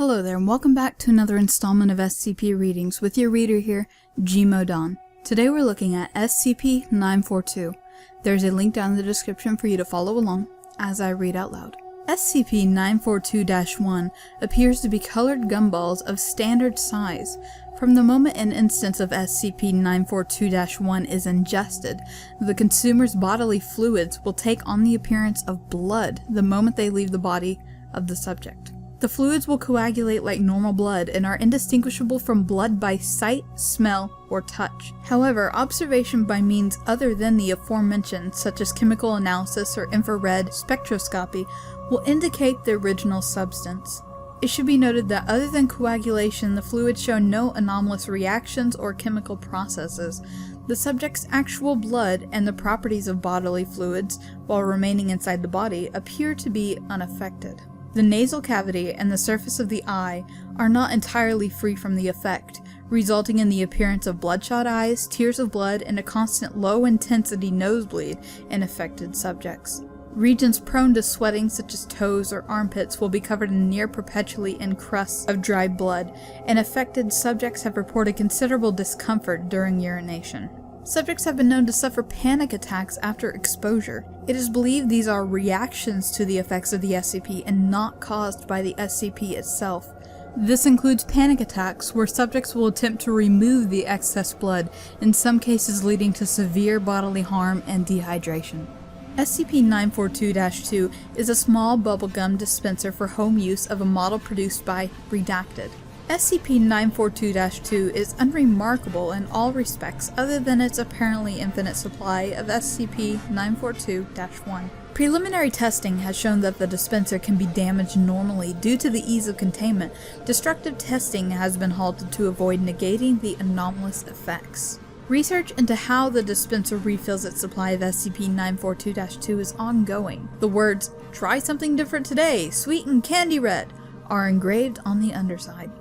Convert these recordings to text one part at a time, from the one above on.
Hello there, and welcome back to another installment of SCP Readings with your reader here, Gmodon. Today we're looking at SCP-942. There's a link down in the description for you to follow along as I read out loud. SCP-942-1 appears to be colored gumballs of standard size. From the moment an instance of SCP-942-1 is ingested, the consumer's bodily fluids will take on the appearance of blood the moment they leave the body of the subject. The fluids will coagulate like normal blood and are indistinguishable from blood by sight, smell, or touch. However, observation by means other than the aforementioned, such as chemical analysis or infrared spectroscopy, will indicate the original substance. It should be noted that other than coagulation, the fluids show no anomalous reactions or chemical processes. The subject's actual blood and the properties of bodily fluids, while remaining inside the body, appear to be unaffected. The nasal cavity and the surface of the eye are not entirely free from the effect, resulting in the appearance of bloodshot eyes, tears of blood, and a constant low-intensity nosebleed in affected subjects. Regions prone to sweating, such as toes or armpits, will be covered in near perpetually in crusts of dried blood, and affected subjects have reported considerable discomfort during urination. Subjects have been known to suffer panic attacks after exposure. It is believed these are reactions to the effects of the SCP and not caused by the SCP itself. This includes panic attacks where subjects will attempt to remove the excess blood, in some cases leading to severe bodily harm and dehydration. SCP-942-2 is a small bubblegum dispenser for home use of a model produced by Redacted. SCP-942-2 is unremarkable in all respects other than its apparently infinite supply of SCP-942-1. Preliminary testing has shown that the dispenser can be damaged normally due to the ease of containment. Destructive testing has been halted to avoid negating the anomalous effects. Research into how the dispenser refills its supply of SCP-942-2 is ongoing. The words, "Try something different today, sweet and candy red," are engraved on the underside.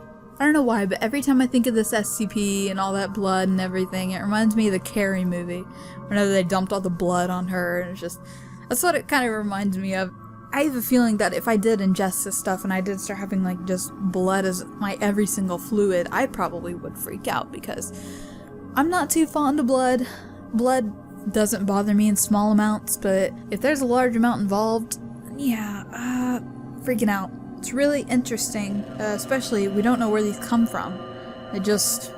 I don't know why, but every time I think of this SCP and all that blood and everything, it reminds me of the Carrie movie. Whenever they dumped all the blood on her, and it's just, that's what it kind of reminds me of. I have a feeling that if I did ingest this stuff and I did start having like just blood as my every single fluid, I probably would freak out because I'm not too fond of blood. Blood doesn't bother me in small amounts, but if there's a large amount involved, yeah, freaking out. It's really interesting, especially we don't know where these come from. They just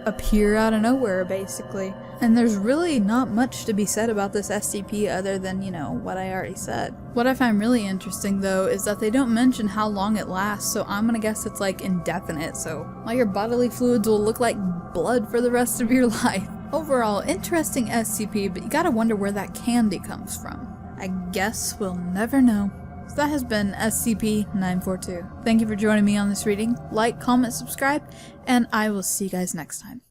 appear out of nowhere, basically. And there's really not much to be said about this SCP other than, you know, what I already said. What I find really interesting, though, is that they don't mention how long it lasts, so I'm gonna guess it's like indefinite, so all your bodily fluids will look like blood for the rest of your life. Overall, interesting SCP, but you gotta wonder where that candy comes from. I guess we'll never know. So that has been SCP-942. Thank you for joining me on this reading. Like, comment, subscribe, and I will see you guys next time.